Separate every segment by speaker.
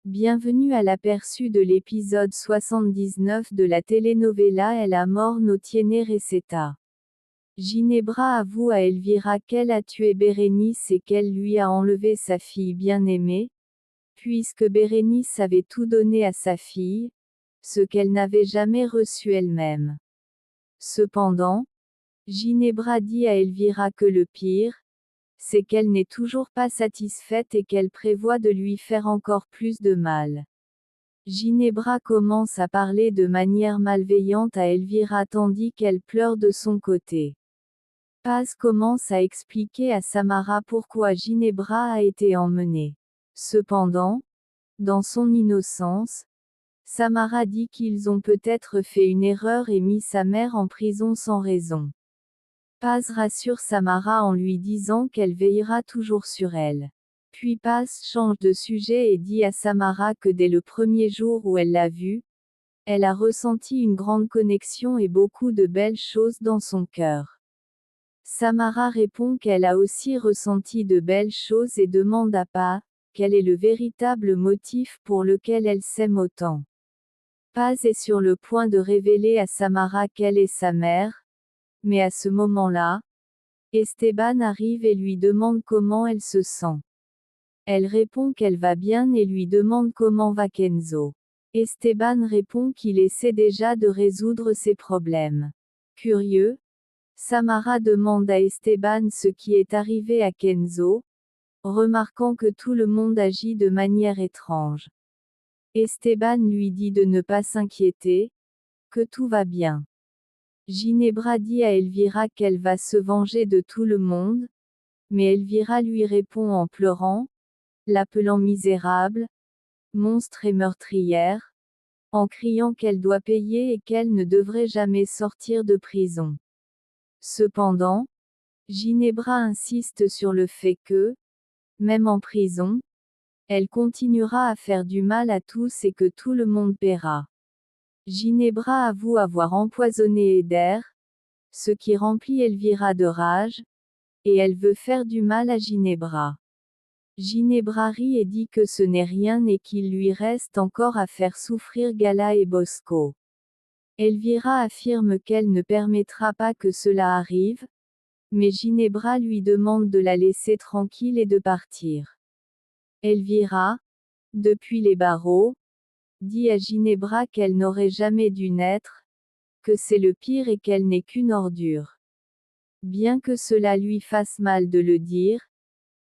Speaker 1: Bienvenue à l'aperçu de l'épisode 79 de la telenovela El amor no tiene receta. Ginebra avoue à Elvira qu'elle a tué Bérénice et qu'elle lui a enlevé sa fille bien-aimée, puisque Bérénice avait tout donné à sa fille, ce qu'elle n'avait jamais reçu elle-même. Cependant, Ginebra dit à Elvira que le pire, c'est qu'elle n'est toujours pas satisfaite et qu'elle prévoit de lui faire encore plus de mal. Ginebra commence à parler de manière malveillante à Elvira tandis qu'elle pleure de son côté. Paz commence à expliquer à Samara pourquoi Ginebra a été emmenée. Cependant, dans son innocence, Samara dit qu'ils ont peut-être fait une erreur et mis sa mère en prison sans raison. Paz rassure Samara en lui disant qu'elle veillera toujours sur elle. Puis Paz change de sujet et dit à Samara que dès le premier jour où elle l'a vue, elle a ressenti une grande connexion et beaucoup de belles choses dans son cœur. Samara répond qu'elle a aussi ressenti de belles choses et demande à Paz quel est le véritable motif pour lequel elle s'aime autant. Paz est sur le point de révéler à Samara qu'elle est sa mère, mais à ce moment-là, Esteban arrive et lui demande comment elle se sent. Elle répond qu'elle va bien et lui demande comment va Kenzo. Esteban répond qu'il essaie déjà de résoudre ses problèmes. Curieux, Samara demande à Esteban ce qui est arrivé à Kenzo, remarquant que tout le monde agit de manière étrange. Esteban lui dit de ne pas s'inquiéter, que tout va bien. Ginebra dit à Elvira qu'elle va se venger de tout le monde, mais Elvira lui répond en pleurant, l'appelant misérable, monstre et meurtrière, en criant qu'elle doit payer et qu'elle ne devrait jamais sortir de prison. Cependant, Ginebra insiste sur le fait que, même en prison, elle continuera à faire du mal à tous et que tout le monde paiera. Ginebra avoue avoir empoisonné Eder, ce qui remplit Elvira de rage, et elle veut faire du mal à Ginebra. Ginebra rit et dit que ce n'est rien et qu'il lui reste encore à faire souffrir Gala et Bosco. Elvira affirme qu'elle ne permettra pas que cela arrive, mais Ginebra lui demande de la laisser tranquille et de partir. Elvira, depuis les barreaux, dit à Ginebra qu'elle n'aurait jamais dû naître, que c'est le pire et qu'elle n'est qu'une ordure. Bien que cela lui fasse mal de le dire,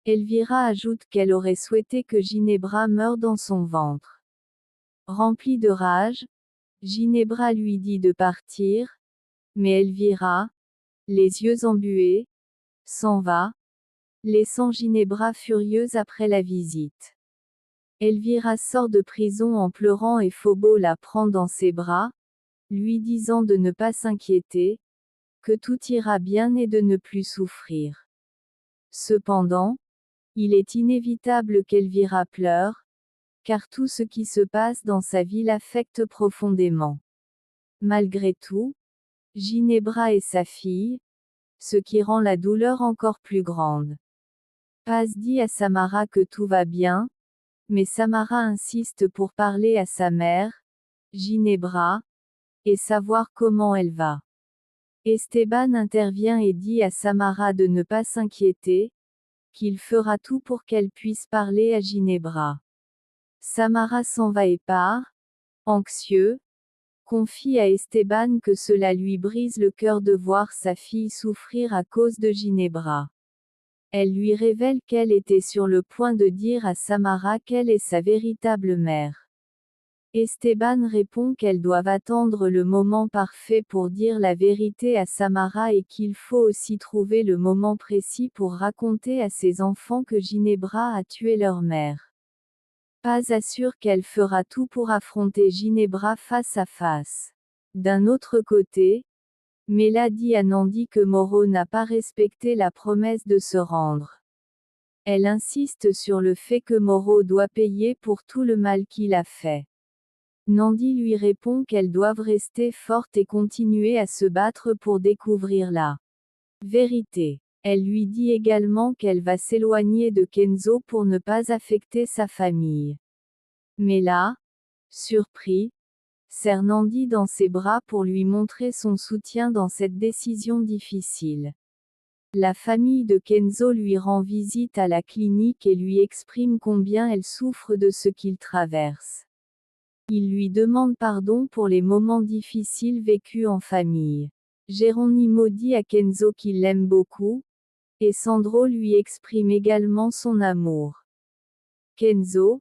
Speaker 1: Elvira ajoute qu'elle aurait souhaité que Ginebra meure dans son ventre. Remplie de rage, Ginebra lui dit de partir, mais Elvira, les yeux embués, s'en va, laissant Ginebra furieuse après la visite. Elvira sort de prison en pleurant et Phobo la prend dans ses bras, lui disant de ne pas s'inquiéter, que tout ira bien et de ne plus souffrir. Cependant, il est inévitable qu'Elvira pleure, car tout ce qui se passe dans sa vie l'affecte profondément. Malgré tout, Ginebra est sa fille, ce qui rend la douleur encore plus grande. Paz dit à Samara que tout va bien, mais Samara insiste pour parler à sa mère, Ginebra, et savoir comment elle va. Esteban intervient et dit à Samara de ne pas s'inquiéter, qu'il fera tout pour qu'elle puisse parler à Ginebra. Samara s'en va et part, anxieux, confie à Esteban que cela lui brise le cœur de voir sa fille souffrir à cause de Ginebra. Elle lui révèle qu'elle était sur le point de dire à Samara qu'elle est sa véritable mère. Esteban répond qu'elles doivent attendre le moment parfait pour dire la vérité à Samara et qu'il faut aussi trouver le moment précis pour raconter à ses enfants que Ginebra a tué leur mère. Paz assure qu'elle fera tout pour affronter Ginebra face à face. D'un autre côté, Mela dit à Nandi que Moro n'a pas respecté la promesse de se rendre. Elle insiste sur le fait que Moro doit payer pour tout le mal qu'il a fait. Nandi lui répond qu'elles doivent rester fortes et continuer à se battre pour découvrir la vérité. Elle lui dit également qu'elle va s'éloigner de Kenzo pour ne pas affecter sa famille. Mais là, surpris, serre Nandi dans ses bras pour lui montrer son soutien dans cette décision difficile. La famille de Kenzo lui rend visite à la clinique et lui exprime combien elle souffre de ce qu'il traverse. Il lui demande pardon pour les moments difficiles vécus en famille. Geronimo dit à Kenzo qu'il l'aime beaucoup, et Sandro lui exprime également son amour. Kenzo,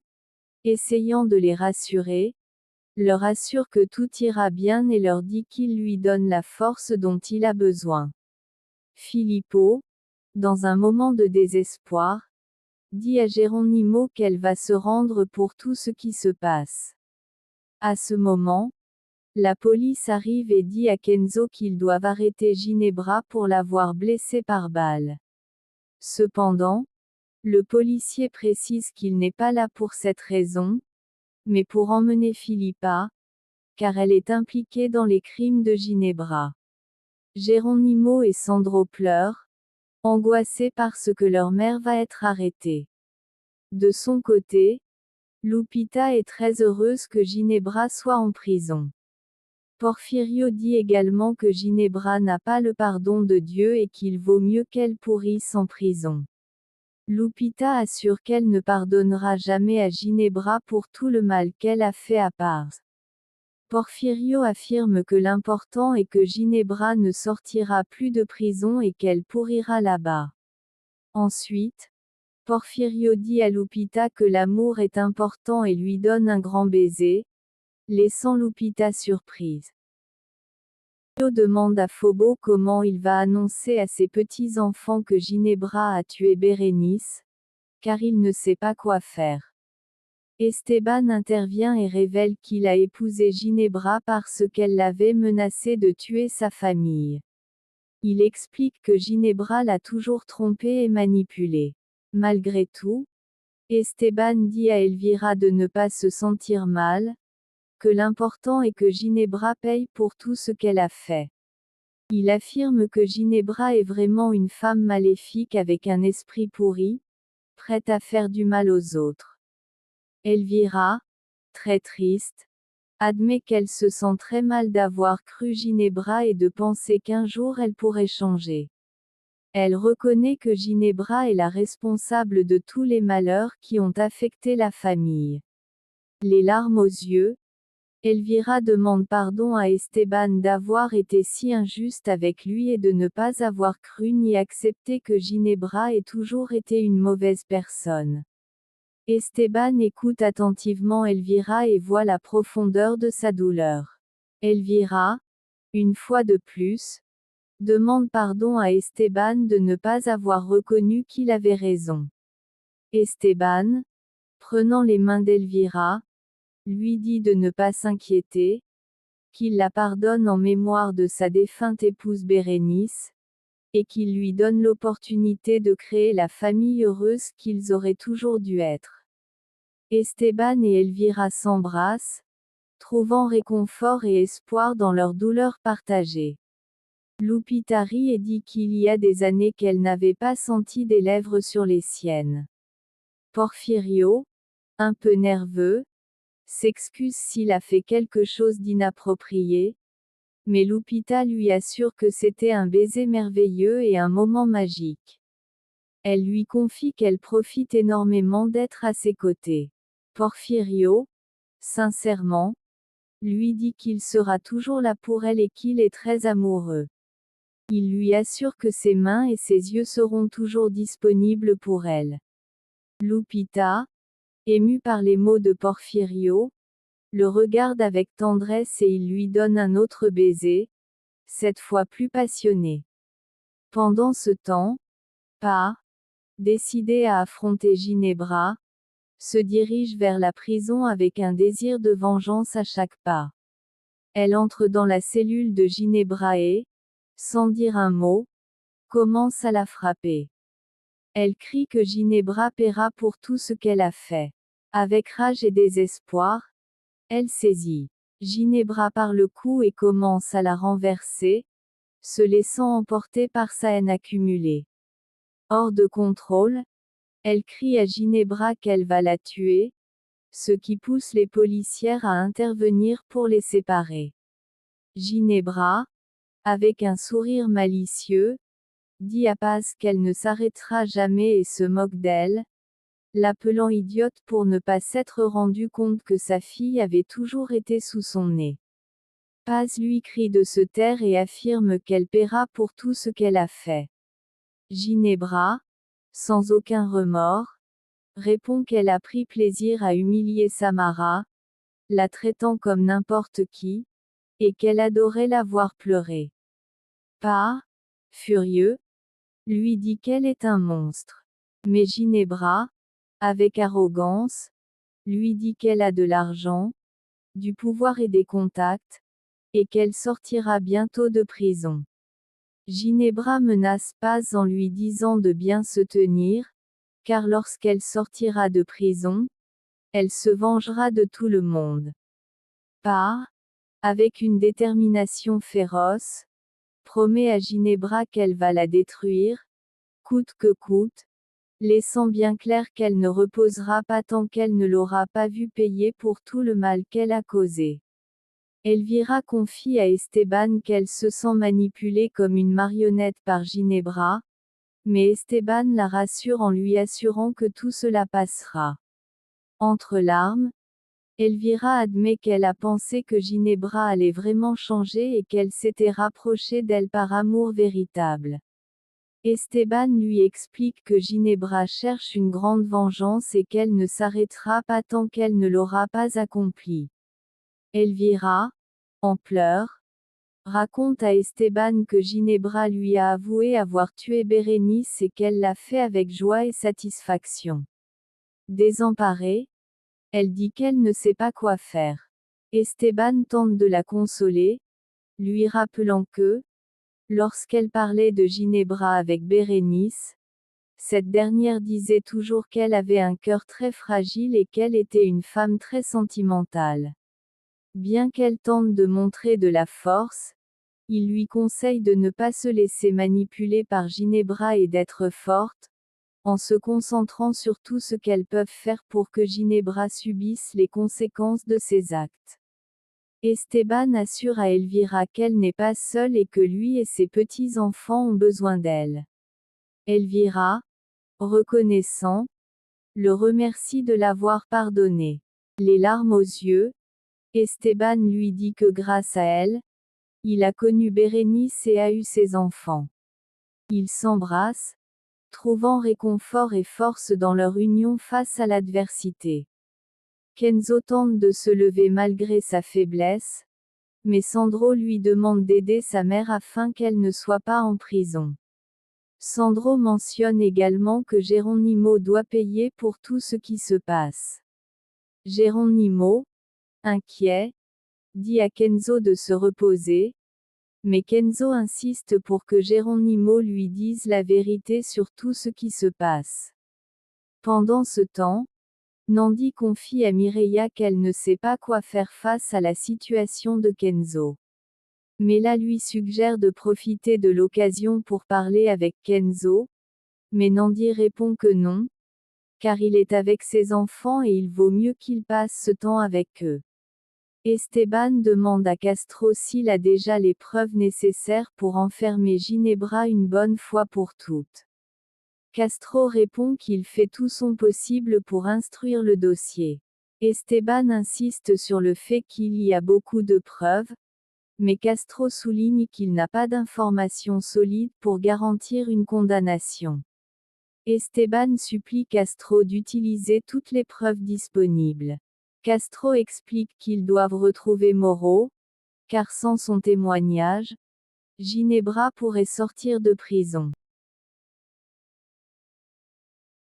Speaker 1: essayant de les rassurer, leur assure que tout ira bien et leur dit qu'il lui donne la force dont il a besoin. Filippo, dans un moment de désespoir, dit à Geronimo qu'elle va se rendre pour tout ce qui se passe. À ce moment, la police arrive et dit à Kenzo qu'ils doivent arrêter Ginebra pour l'avoir blessé par balle. Cependant, le policier précise qu'il n'est pas là pour cette raison, mais pour emmener Philippa, car elle est impliquée dans les crimes de Ginebra. Geronimo et Sandro pleurent, angoissés parce que leur mère va être arrêtée. De son côté, Lupita est très heureuse que Ginebra soit en prison. Porfirio dit également que Ginebra n'a pas le pardon de Dieu et qu'il vaut mieux qu'elle pourrisse en prison. Lupita assure qu'elle ne pardonnera jamais à Ginebra pour tout le mal qu'elle a fait à Pars. Porfirio affirme que l'important est que Ginebra ne sortira plus de prison et qu'elle pourrira là-bas. Ensuite, Porfirio dit à Lupita que l'amour est important et lui donne un grand baiser, laissant Lupita surprise. Porfirio demande à Phobo comment il va annoncer à ses petits-enfants que Ginebra a tué Bérénice, car il ne sait pas quoi faire. Esteban intervient et révèle qu'il a épousé Ginebra parce qu'elle l'avait menacé de tuer sa famille. Il explique que Ginebra l'a toujours trompé et manipulé. Malgré tout, Esteban dit à Elvira de ne pas se sentir mal, que l'important est que Ginebra paye pour tout ce qu'elle a fait. Il affirme que Ginebra est vraiment une femme maléfique avec un esprit pourri, prête à faire du mal aux autres. Elvira, très triste, admet qu'elle se sent très mal d'avoir cru Ginebra et de penser qu'un jour elle pourrait changer. Elle reconnaît que Ginebra est la responsable de tous les malheurs qui ont affecté la famille. Les larmes aux yeux, Elvira demande pardon à Esteban d'avoir été si injuste avec lui et de ne pas avoir cru ni accepté que Ginebra ait toujours été une mauvaise personne. Esteban écoute attentivement Elvira et voit la profondeur de sa douleur. Elvira, une fois de plus, demande pardon à Esteban de ne pas avoir reconnu qu'il avait raison. Esteban, prenant les mains d'Elvira, lui dit de ne pas s'inquiéter, qu'il la pardonne en mémoire de sa défunte épouse Bérénice, et qu'il lui donne l'opportunité de créer la famille heureuse qu'ils auraient toujours dû être. Esteban et Elvira s'embrassent, trouvant réconfort et espoir dans leur douleur partagée. Lupita rit et dit qu'il y a des années qu'elle n'avait pas senti des lèvres sur les siennes. Porfirio, un peu nerveux, s'excuse s'il a fait quelque chose d'inapproprié, mais Lupita lui assure que c'était un baiser merveilleux et un moment magique. Elle lui confie qu'elle profite énormément d'être à ses côtés. Porfirio, sincèrement, lui dit qu'il sera toujours là pour elle et qu'il est très amoureux. Il lui assure que ses mains et ses yeux seront toujours disponibles pour elle. Lupita, émue par les mots de Porfirio, le regarde avec tendresse et il lui donne un autre baiser, cette fois plus passionné. Pendant ce temps, Pa, décidé à affronter Ginebra, se dirige vers la prison avec un désir de vengeance à chaque pas. Elle entre dans la cellule de Ginebra et, sans dire un mot, commence à la frapper. Elle crie que Ginebra paiera pour tout ce qu'elle a fait. Avec rage et désespoir, elle saisit Ginebra par le cou et commence à la renverser, se laissant emporter par sa haine accumulée. Hors de contrôle, elle crie à Ginebra qu'elle va la tuer, ce qui pousse les policières à intervenir pour les séparer. Ginebra, avec un sourire malicieux, dit à Paz qu'elle ne s'arrêtera jamais et se moque d'elle, l'appelant idiote pour ne pas s'être rendu compte que sa fille avait toujours été sous son nez. Paz lui crie de se taire et affirme qu'elle paiera pour tout ce qu'elle a fait. Ginebra, sans aucun remords, répond qu'elle a pris plaisir à humilier Samara, la traitant comme n'importe qui, et qu'elle adorait la voir pleurer. Paz, furieux, lui dit qu'elle est un monstre. Mais Ginebra, avec arrogance, lui dit qu'elle a de l'argent, du pouvoir et des contacts, et qu'elle sortira bientôt de prison. Ginebra menace Paz en lui disant de bien se tenir, car lorsqu'elle sortira de prison, elle se vengera de tout le monde. Paz, avec une détermination féroce, promet à Ginebra qu'elle va la détruire, coûte que coûte, laissant bien clair qu'elle ne reposera pas tant qu'elle ne l'aura pas vu payer pour tout le mal qu'elle a causé. Elvira confie à Esteban qu'elle se sent manipulée comme une marionnette par Ginebra, mais Esteban la rassure en lui assurant que tout cela passera. Entre larmes, Elvira admet qu'elle a pensé que Ginebra allait vraiment changer et qu'elle s'était rapprochée d'elle par amour véritable. Esteban lui explique que Ginebra cherche une grande vengeance et qu'elle ne s'arrêtera pas tant qu'elle ne l'aura pas accomplie. Elvira, en pleurs, raconte à Esteban que Ginebra lui a avoué avoir tué Bérénice et qu'elle l'a fait avec joie et satisfaction. Désemparée, elle dit qu'elle ne sait pas quoi faire. Esteban tente de la consoler, lui rappelant que, lorsqu'elle parlait de Ginebra avec Bérénice, cette dernière disait toujours qu'elle avait un cœur très fragile et qu'elle était une femme très sentimentale. Bien qu'elle tente de montrer de la force, il lui conseille de ne pas se laisser manipuler par Ginebra et d'être forte, en se concentrant sur tout ce qu'elles peuvent faire pour que Ginebra subisse les conséquences de ses actes. Esteban assure à Elvira qu'elle n'est pas seule et que lui et ses petits-enfants ont besoin d'elle. Elvira, reconnaissant, le remercie de l'avoir pardonné. Les larmes aux yeux, Esteban lui dit que grâce à elle, il a connu Bérénice et a eu ses enfants. Ils s'embrassent, trouvant réconfort et force dans leur union face à l'adversité. Kenzo tente de se lever malgré sa faiblesse, mais Sandro lui demande d'aider sa mère afin qu'elle ne soit pas en prison. Sandro mentionne également que Geronimo doit payer pour tout ce qui se passe. Geronimo, inquiet, dit à Kenzo de se reposer, mais Kenzo insiste pour que Geronimo lui dise la vérité sur tout ce qui se passe. Pendant ce temps, Nandi confie à Mireia qu'elle ne sait pas quoi faire face à la situation de Kenzo. Mela lui suggère de profiter de l'occasion pour parler avec Kenzo, mais Nandi répond que non, car il est avec ses enfants et il vaut mieux qu'il passe ce temps avec eux. Esteban demande à Castro s'il a déjà les preuves nécessaires pour enfermer Ginebra une bonne fois pour toutes. Castro répond qu'il fait tout son possible pour instruire le dossier. Esteban insiste sur le fait qu'il y a beaucoup de preuves, mais Castro souligne qu'il n'a pas d'informations solides pour garantir une condamnation. Esteban supplie Castro d'utiliser toutes les preuves disponibles. Castro explique qu'ils doivent retrouver Moro, car sans son témoignage, Ginebra pourrait sortir de prison.